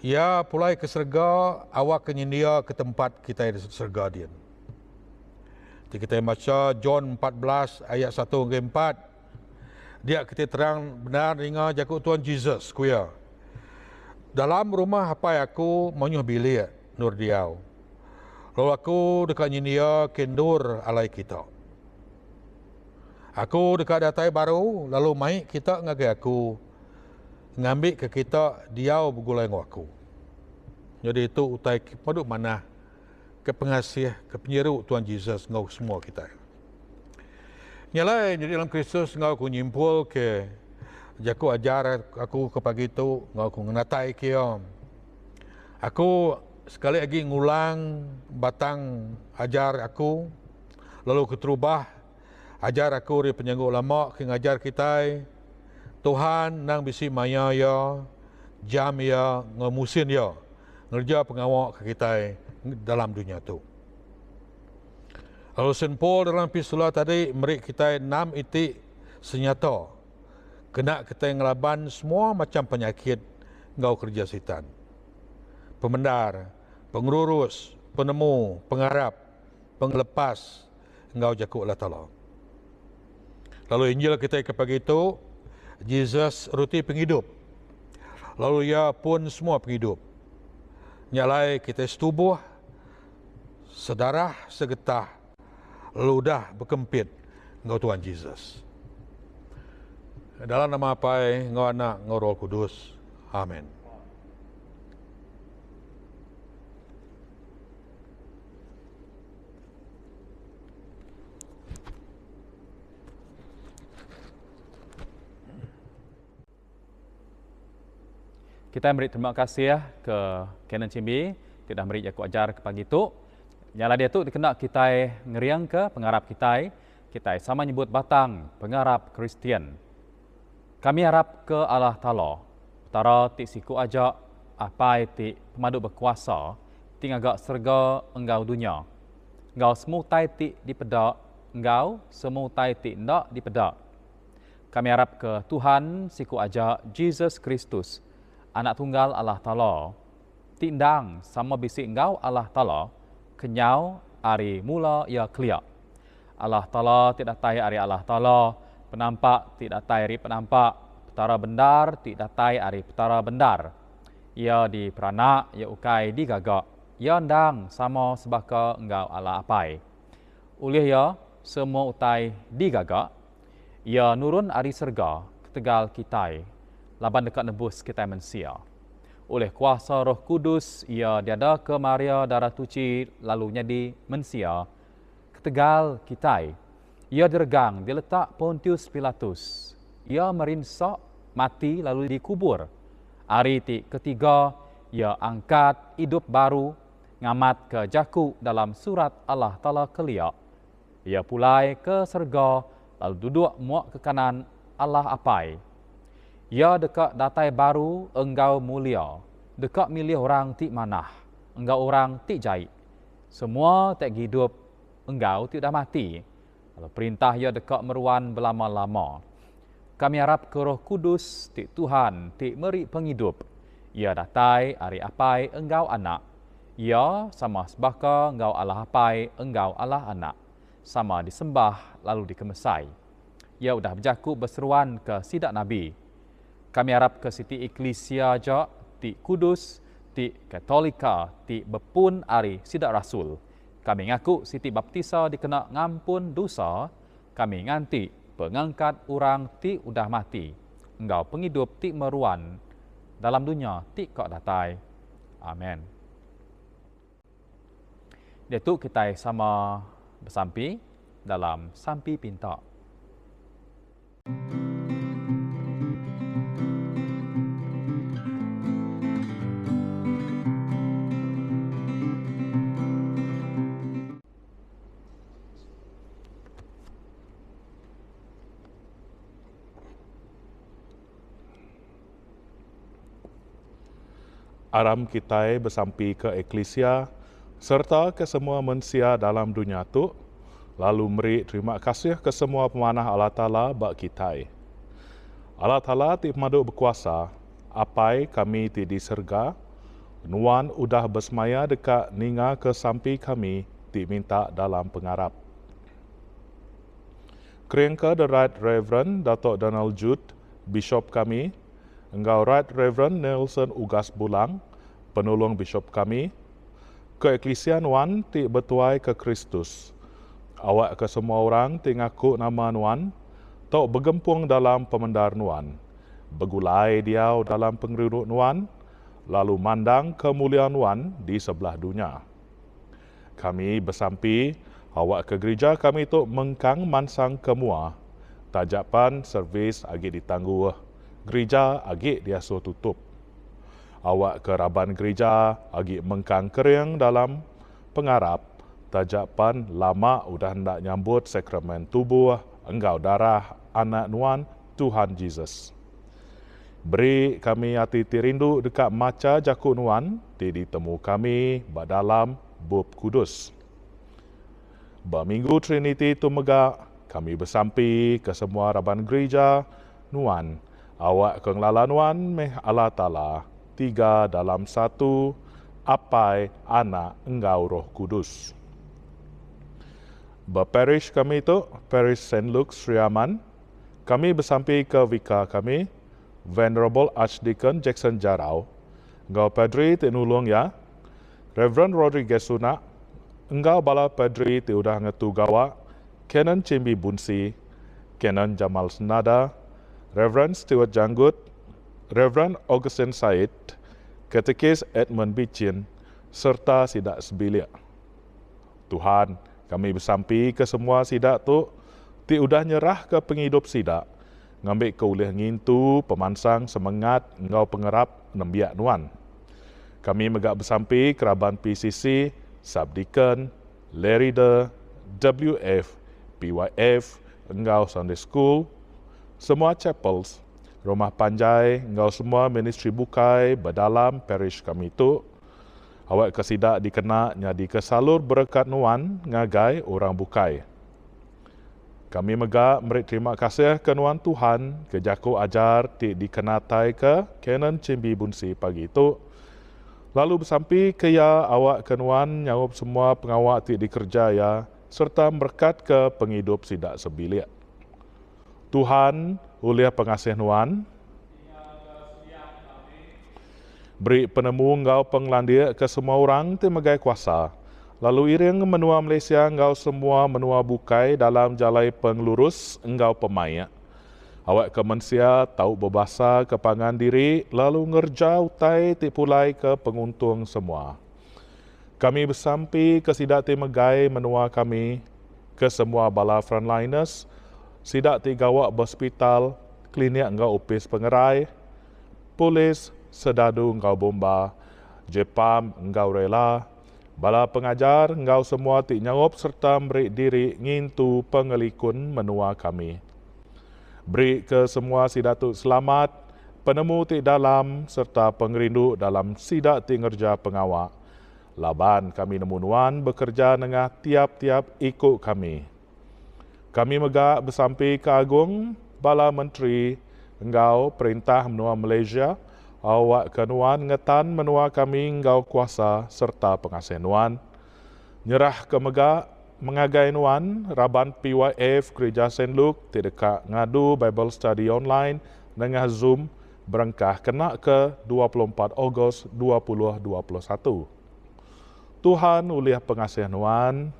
S5: Ia pulai ke serga, awak ke nyendia ke tempat kita di serga dia. Jadi kita baca John 14 ayat 1 hingga 4. Dia kita terang benar dengar jakut Tuhan Yesus kuya. Dalam rumah apa aku menyuh bilik nur diau. Lalu aku dekat nyendia kendur alai kita. Aku dekat datai baru, lalu mai kita ngagai aku. Ngambil ke kita, diau bergulai dengan aku. Jadi itu utai paduk mana ke pengasih, ke penyeru Tuhan Yesus ngau semua kita. Nyalai jadi dalam Kristus ngau aku nyimpul ke jaku ajar aku ke pagi itu ngau aku ngenatai kia. Aku sekali lagi ngulang batang ajar aku, lalu keterubah ajar aku dari penyanggu ulama ke ngajar kita Tuhan nang bisi maya ya, jam ya, ngemusin ya, ngerja pengawak ke kita dalam dunia tu. Lalu St. Paul dalam epistola tadi beri kita 6 itik senyata kena kita ngelaban semua macam penyakit ngau kerja setan. Pemendar, pengurus, penemu, pengharap, penglepas, engkau jakut Allah Ta'ala. Lalu Injil kita ke pagi itu, Jesus roti penghidup. Lalu ia pun semua penghidup. Nyalai kita setubuh, sedarah, segetah, lalu dah berkempit engkau Tuhan Jesus. Dalam nama apa engkau anak, engkau Roh Kudus. Amin.
S1: Kita beri terima kasih ya ke Canon Cimbi, tidak beri aku ajar ke pagi itu. Nyala dia tu dikena kita ngeriang ke pengarap kita sama nyebut batang pengarap Kristian. Kami harap ke Allah Ta'ala, tara ti siku ajak apa ti pemadu berkuasa, ting agak serga enggau dunia. Engkau semutai ti dipedak, engkau semutai ti ndak dipedak. Kami harap ke Tuhan siku ajak Jesus Kristus, anak tunggal Allah Ta'ala, tindang sama bisik engkau Allah Ta'ala, kenyau hari mula ia keliak. Allah Ta'ala tidak datai hari Allah Ta'ala, penampak tidak datai hari penampak, petara bendar tidak datai hari petara bendar. Ia diperanak, ia ukai digagak, ia ndang sama sebaka engkau Allah apai. Oleh ia, semua utai digagak, ia nurun ari serga ketegal kitai, laban dekat nebus kita manusia. Oleh kuasa Roh Kudus, ia diada ke Maria darah tuci lalu jadi manusia ketegal kitai. Ia diregang, diletak Pontius Pilatus. Ia merinsak, mati lalu dikubur. Hari ketiga, ia angkat hidup baru, ngamat ke jaku dalam surat Allah Ta'ala keliak. Ia pulai ke serga, lalu duduk muak ke kanan Allah apai. Ia dekat datai baru engkau mulia, dekat milih orang ti manah, engkau orang ti jahit. Semua tak hidup, engkau tidak mati. Lalu perintah ia dekat meruan berlama-lama. Kami harap ke Roh Kudus ti Tuhan ti meri penghidup. Ia datai hari apai engkau anak. Ia sama sebaka engkau Allah apai engkau Allah anak. Sama disembah lalu dikemesai. Ia sudah berjaku berseruan ke sidak Nabi. Kami harap ke Siti Eklesia jak, ti Kudus, ti Katolika, ti bepun ari sidak Rasul. Kami ngaku Siti Baptisa dikena ngampun dosa. Kami nganti pengangkat orang ti udah mati. Engkau penghidup ti meruan dalam dunia ti kok datai. Amin. Itu kita sama bersampi dalam Sampi Pinta.
S6: Aram kita bersampi ke Eklesia serta ke semua manusia dalam dunia tu, lalu meri terima kasih ke semua pemanah Allah Ta'ala bak kita. Allah Ta'ala ti pemaduk berkuasa, apai kami ti diserga, nuan udah bersemaya dekat ninga ke sampi kami ti minta dalam pengarap. Keringka the Right Reverend Datuk Donald Jude, Bishop kami, engkau Right Reverend Nelson Ugas Bulang, penolong Bishop kami, ke Eklesia Nuan ti bertuai ke Kristus. Awak ke semua orang ti ngaku nama Nuan, tok bergempung dalam pemendar Nuan, begulai diau dalam pengeruduk Nuan, lalu mandang kemuliaan Nuan di sebelah dunia. Kami bersampi, awak ke gereja kami tu mengkang mansang kemua, tajapan servis agi ditangguh, gereja agi diasuh tutup. Awak ke raban gereja agi mengkang kering dalam pengarap, tajapan lama udah hendak nyambut sakramen tubuh engkau darah anak Nuan Tuhan Yesus. Beri kami hati rindu dekat maca jaku Nuan di ditemu kami dalam bub kudus. Berminggu Trinity tu megak, kami bersampi ke semua raban gereja Nuan. Awak ke ngelala Nuan meh Allah Ta'ala, 3 dalam 1, apai anak engkau Roh Kudus. Berparish kami tu, Parish St. Luke Sri Aman, kami bersampi ke Vika kami, Venerable Archdeacon Jackson Jarau, engkau Padri ti nulung ya, Reverend Rodriguez Sunak, engkau bala Padri ti udah ngetu gawa, Canon Cimbi Bunsi, Canon Jamal Senada, Reverend Stewart Janggut, Reverend Augustine Said, Katekis Edmund Bicin, serta sidak sebilik. Tuhan, kami bersampi ke semua sidak tu, ti udah nyerah ke penghidup sidak, ngambil ke ulih ngintu, pemansang, semangat, engkau pengerap, nembiak Nuan. Kami megak bersampi keraban PCC, Subdeacon, Lerida, WF, PYF, engkau Sunday School, semua chapels, rumah panjai, engkau semua ministry bukai berdalam parish kami itu. Awak kesidak dikena nyadi kesalur berkat nuan ngagai orang bukai. Kami megak merit terima kasih ke nuan Tuhan ke jaku ajar ti dikenatai ke Canon Cimbi Bunsi pagi itu. Lalu bersampi ke ya awak ke nuan nyawab semua pengawak ti dikerja ya serta berkat ke penghidup sidak sebilik. Tuhan uliah pengasih nuan beri penemu engkau penglandia ke semua orang ti megai kuasa. Lalu iring menua Malaysia engkau semua menua bukai dalam jalai penglurus engkau pemaya. Awak ke mensia tahu berbahasa ke pangan diri lalu ngerja utai ti pulai ke penguntung semua. Kami bersampi ke sidak ti megai menua kami ke semua bala frontliners, sidak ti gawak berhospital, klinik engkau upis pengerai, polis, sedadu engkau bomba, Jepam engkau rela, bala pengajar engkau semua ti nyawab serta beri diri ngintu pengelikun menua kami. Beri ke semua sidak tu selamat, penemu ti dalam serta pengerindu dalam sidak ti ngerja pengawak. Laban kami nemunuan bekerja dengan tiap-tiap ikut kami. Kami megak bersampi ke Agung Bala Menteri engkau perintah menua Malaysia, awak kenuan ngetan menua kami engkau kuasa serta pengasih nuan. Nyerah ke megak mengagai nuan Raban PYF Gereja St. Luke tidak ngadu Bible Study online dengan Zoom berengkah kena ke 24 Ogos 2021. Tuhan uliah pengasih nuan.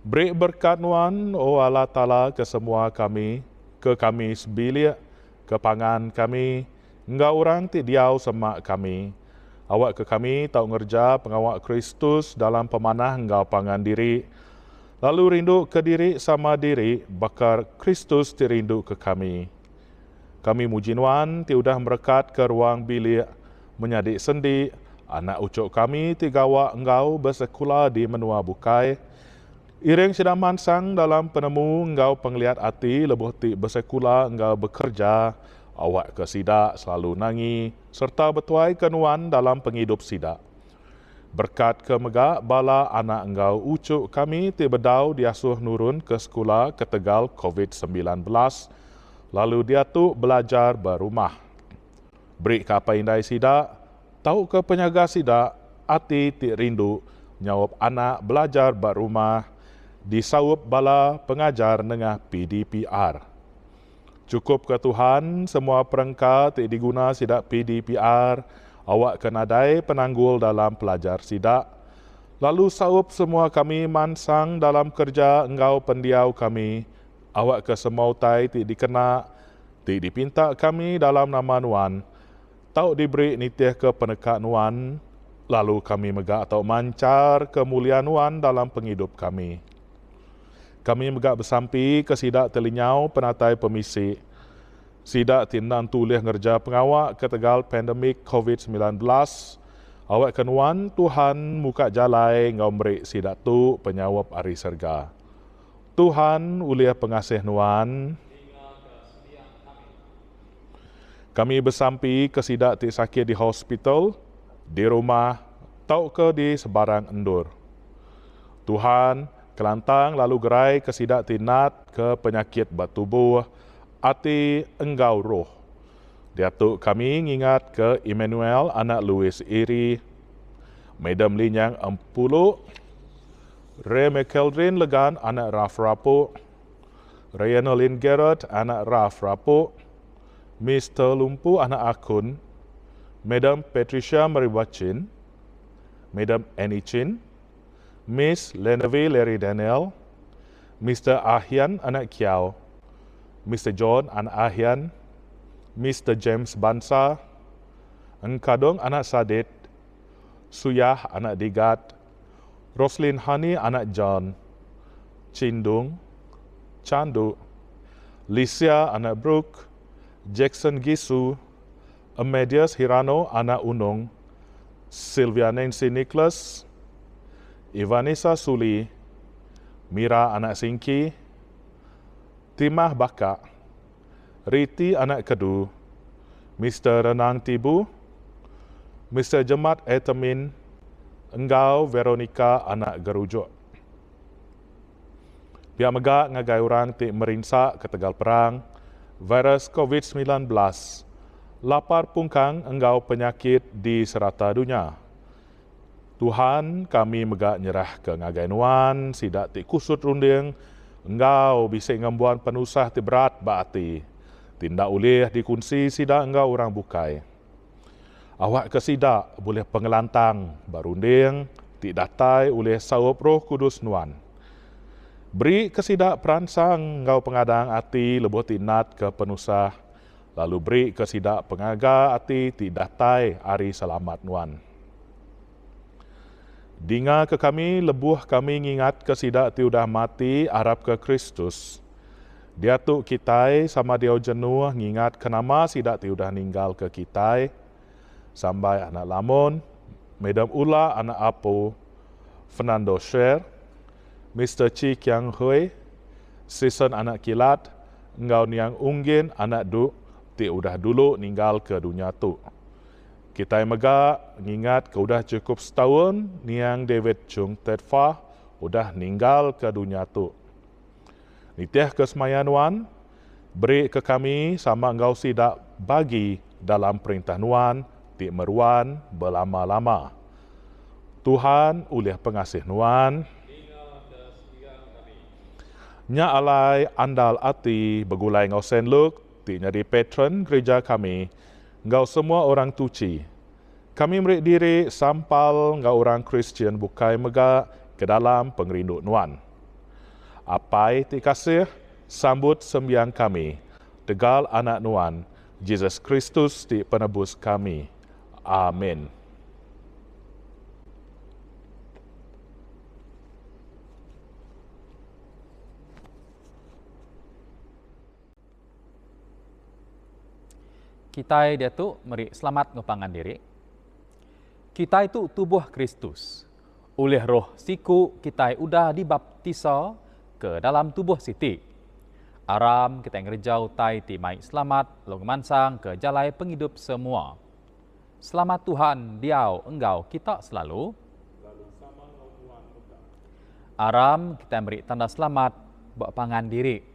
S6: Beri berkat nuan, oh Allah Ta'ala ke semua kami, ke kami sebilik, ke pangan kami, engkau orang ti diau semak kami. Awak ke kami tahu ngerja pengawak Kristus dalam pemanah engkau pangan diri. Lalu rindu ke diri sama diri, bakar Kristus ti rindu ke kami. Kami muji nuan ti udah merekat ke ruang bilik, menyadik sendi, anak ucuk kami ti gawak engkau bersekolah di menua bukai. Iring sedang mansang dalam penemu engkau penglihat hati lebuh ti bersekolah engkau bekerja, awak ke sidak selalu nangi, serta bertuai kenuan dalam penghidup sidak. Berkat ke megak bala anak engkau ucuk kami ti bedau diasuh nurun ke sekolah ke Tegal COVID-19, lalu dia tu belajar berumah. Beri ke apa indai sidak, tahu ke penyaga sidak, hati ti rindu, nyawab anak belajar berumah, disawab bala pengajar dengan PDPR. Cukup ke Tuhan, semua perengka ti diguna sidak PDPR, awak kenadai penanggul dalam pelajar sidak. Lalu sawab semua kami mansang dalam kerja engkau pendiau kami, awak ke semautai ti dikena, ti dipinta kami dalam nama nuan, tau diberi nitih ke peneka nuan, lalu kami megak atau mancar kemuliaan nuan dalam penghidup kami. Kami megak bersampi ke sidak telinyau penatai pemisi. Sidak tindan tulis ngerja pengawak ke Tegal pandemik COVID-19. Awak kenuan Tuhan muka jalai ngau beri sidak tu penyawab ari serga. Tuhan uliah pengasih nuan. Kami bersampi ke sidak ti sakit di hospital, di rumah, tau ke di sebarang endur. Tuhan kelantang lalu gerai ke sidak tinat ke penyakit bertubuh, hati engkau roh. Datuk kami ngingat ke Emmanuel anak Louis Iri, Madam Linyang Empulu, Ray McKeldrin Legan anak Raf Rapo, Rayana Lynn Garrett anak Raf Rapo, Mr. Lumpu anak Akun, Madam Patricia Maribachin, Madam Annie Chin, Miss Lenevi Larry Daniel, Mr. Ahyan anak Kiau, Mr. John anak Ahyan, Mr. James Bansa, Engkadong anak Sadit, Suyah anak Digat, Roslyn Hani anak John, Cindung, Chandu, Licia anak Brooke, Jackson Gisu, Amedius Hirano anak Unung, Sylvia Nancy Nicholas, Ivanisa Suli, Mira anak Singki, Timah Baka, Riti anak Kedu, Mr. Renang Tibu, Mr. Jemat Etamin, engkau Veronica anak gerujuk. Biar megak ngagai orang ti merinsak ke tegal perang, virus COVID-19, lapar pungkang engkau penyakit di serata dunia. Tuhan, kami megak nyerah ke ngagai nuan, sidak ti kusut runding, engkau bisa ngembuan penusah ti berat baati. Tindak ulih dikunci sidak engkau orang bukai. Awak kesidak boleh pengelantang barunding, ti datai oleh saup Roh Kudus nuan. Beri kesidak peransang engkau pengadang ati lebuh tinat ke penusah, lalu beri kesidak pengaga ati ti datai ari selamat nuan. Dinga ke kami, lebuh kami ngingat kesidak ti udah mati harap ke Kristus. Dia tu kitai sama dia jenuh ngingat kenama sidak ti udah ninggal ke kitai. Sampai anak lamun, Madam Ula anak apo, Fernando Sher, Mr. Chi Kiang Hui, Season anak kilat, engkau niang ungin anak du, ti udah dulu ninggal ke dunia tu. Kita mega ngingat ke udah cukup setahun niang David Chung Tedfa udah ninggal ke dunia tu. Nitiah kesemayan wan, beri ke kami sama engkau sidak bagi dalam perintah nuan, ti meruan berlama-lama. Tuhan ulih pengasih nuan, nya alai andal ati begulai ngau senluk, ti nyari patron gereja kami, engkau semua orang tuci. Kami merik diri sampal engkau orang Kristian bukai mega ke dalam pengerindu nuan. Apai ti kasih sambut sembiang kami, tegal anak nuan, Jesus Kristus ti penebus kami. Amin.
S1: Kita dia tu meri selamat ngupangan diri. Kita itu tubuh Kristus. Oleh roh siku kita udah dibaptisa ke dalam tubuh siti. Aram kita ngerjau tai ti mai selamat long mansang ke jalai penghidup semua. Selamat Tuhan diau engkau kita selalu. Aram kita beri tanda selamat buat pangan diri.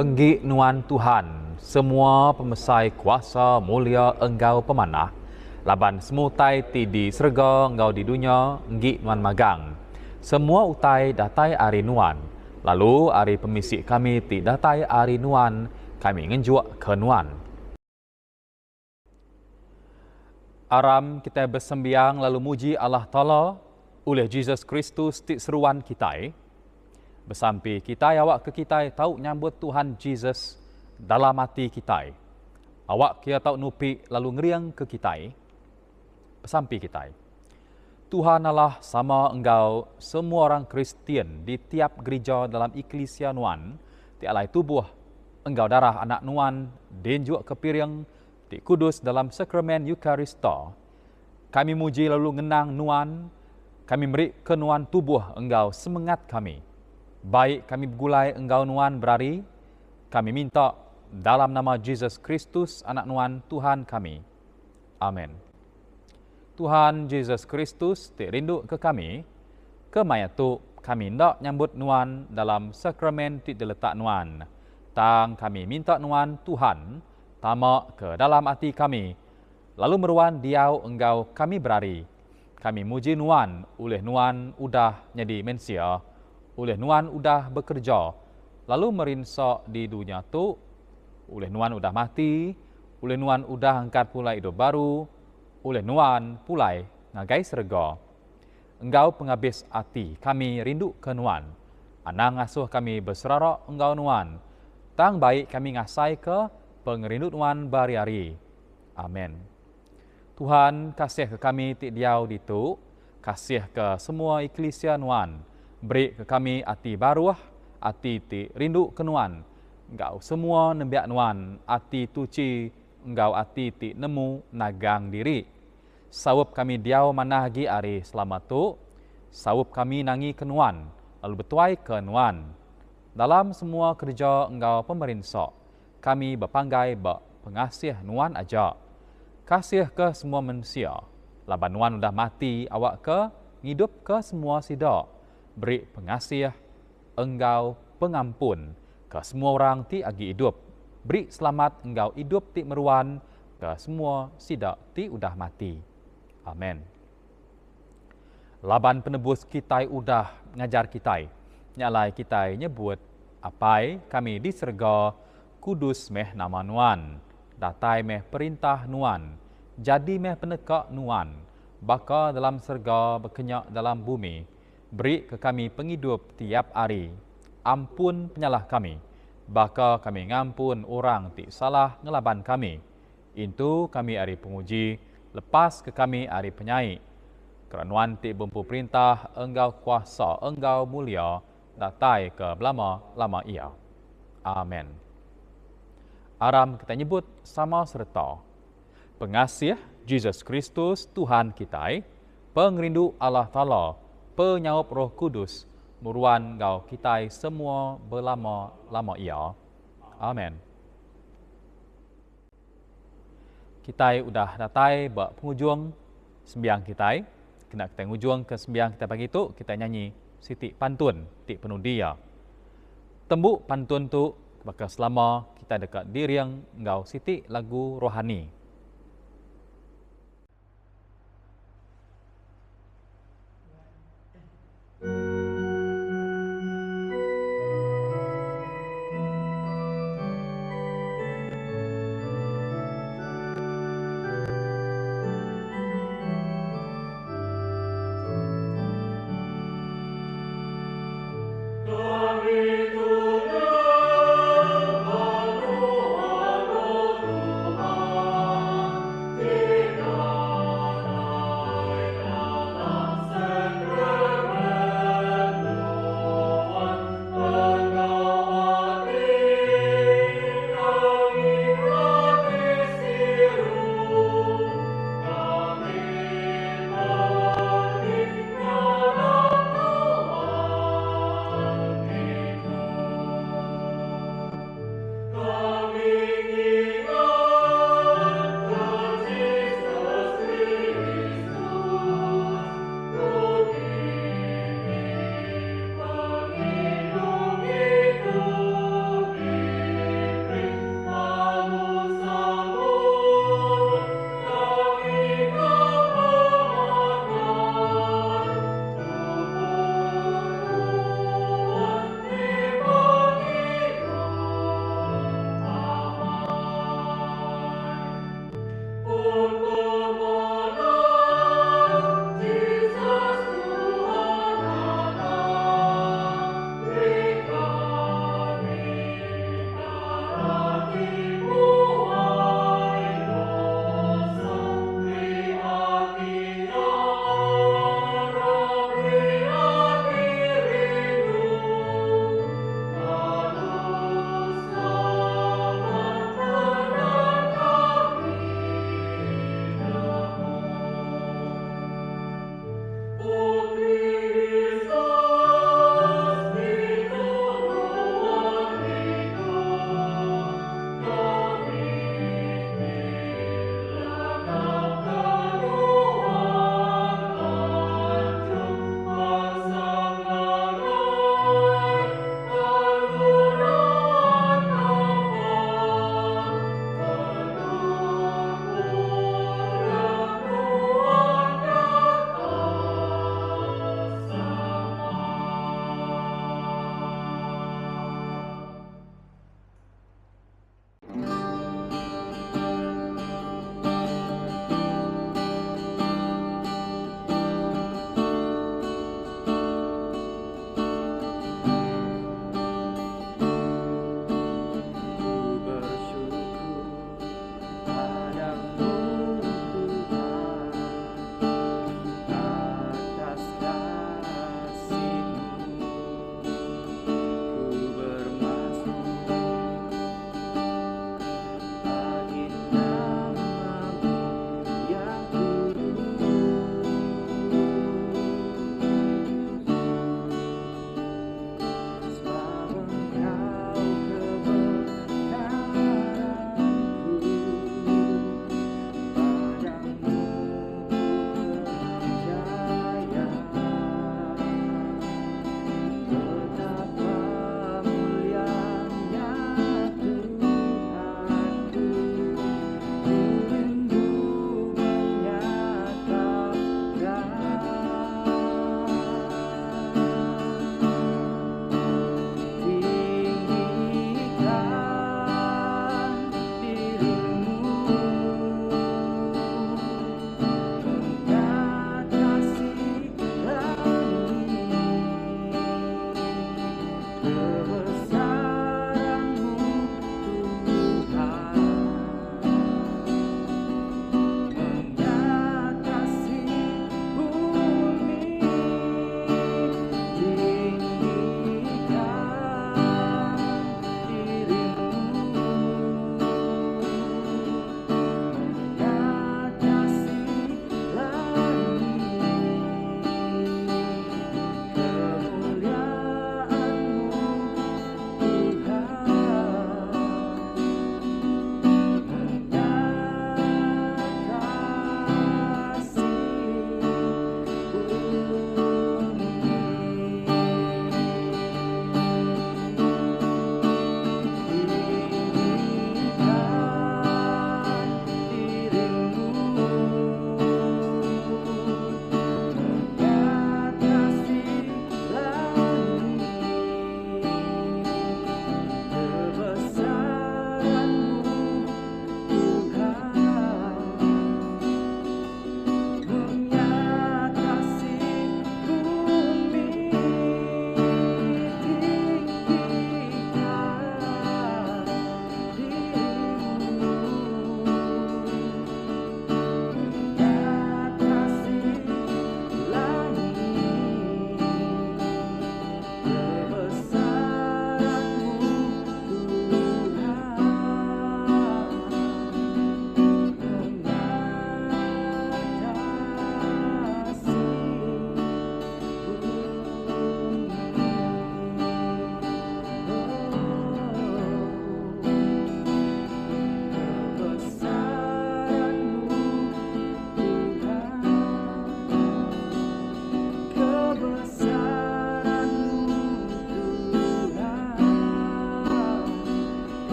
S1: Enggi nuan Tuhan, semua pemesai kuasa mulia engkau pemanah, laban semutai ti di serga engkau di dunia, enggi nuan magang. Semua utai datai ari nuan, lalu ari pemisik kami ti datai ari nuan, kami ngenjuak ke nuan. Aram kita bersembiang lalu muji Allah Ta'ala, oleh Jesus Kristus ti seruan kita. Bersampai kita awak ke kita tahu nyambut Tuhan Jesus dalam hati kita. Awak kia tahu nupi lalu ngeriang ke kita. Bersampai kita. Tuhan Allah sama engkau semua orang Kristian di tiap gereja dalam Eklesia nuan, ti alai tubuh engkau darah anak nuan dan juga kepiring ti kudus dalam sakramen Eukarista. Kami muji lalu ngenang nuan, kami beri ke nuan tubuh engkau semangat kami. Baik kami bergulai engkau nuan berari, kami minta dalam nama Jesus Kristus anak nuan Tuhan kami. Amin. Tuhan Jesus Kristus ti rindu ke kami, ke maya tu kami ndak nyambut nuan dalam sakramen ti diletak nuan. Tang kami minta nuan Tuhan tamak ke dalam hati kami, lalu meruan diau engkau kami berari. Kami muji nuan, oleh nuan udah jadi mensia, oleh nuan udah bekerja, lalu merinsak di dunia tu, oleh nuan udah mati, oleh nuan udah angkat pulai hidup baru, oleh nuan pulai ngagai serga. Engkau penghabis hati, kami rindu ke nuan. Anang asuh kami berserarak engkau nuan. Tang baik kami ngasai ke pengerindu nuan bari-hari. Amin. Tuhan kasih ke kami ti diau ditu, kasih ke semua eklesia nuan. Beri ke kami hati baruah, hati ti rindu ke nuan. Engkau semua nembiak nuan, hati tuci, engkau hati ti nemu nagang diri. Sawup kami diau manah gi ari selamat tu, sawup kami nangi kenuan, lalu betuai kenuan. Dalam semua kerja engkau pemerintah, kami berpanggai pengasih nuan aja. Kasih ke semua manusia. Laban nuan udah mati, awak ke hidup ke semua sida. Beri pengasih engkau pengampun ke semua orang ti agi hidup. Beri selamat engkau hidup ti meruan ke semua sida ti udah mati. Amin. Laban penebus kita udah ngajar kita. Nyalai kita nyebut apai kami di serga kudus meh nama nuan. Datai meh perintah nuan. Jadi meh penekak nuan. Baka dalam serga berkenyak dalam bumi. Beri ke kami penghidup tiap hari. Ampun penyalah kami. Baka kami ngampun orang ti salah ngelaban kami. Itu kami hari penguji. Lepas ke kami hari penyai. Keranuan ti bumpu perintah engkau kuasa engkau mulia. Datai ke lama ia. Amin. Aram kita nyebut sama serta. Pengasih Yesus Kristus Tuhan kita, pengrindu Allah Ta'ala, penyaup Roh Kudus, muruan engkau kita semua berlama-lama ia. Amin. Kita udah datai buat penghujung sembiang kita. Kena kita ngujung ke sembiang kita pagi itu, kita nyanyi Siti Pantun, Ti Penuh Dia. Tembuk pantun tu, maka selama kita dekat diri yang engkau siti lagu rohani.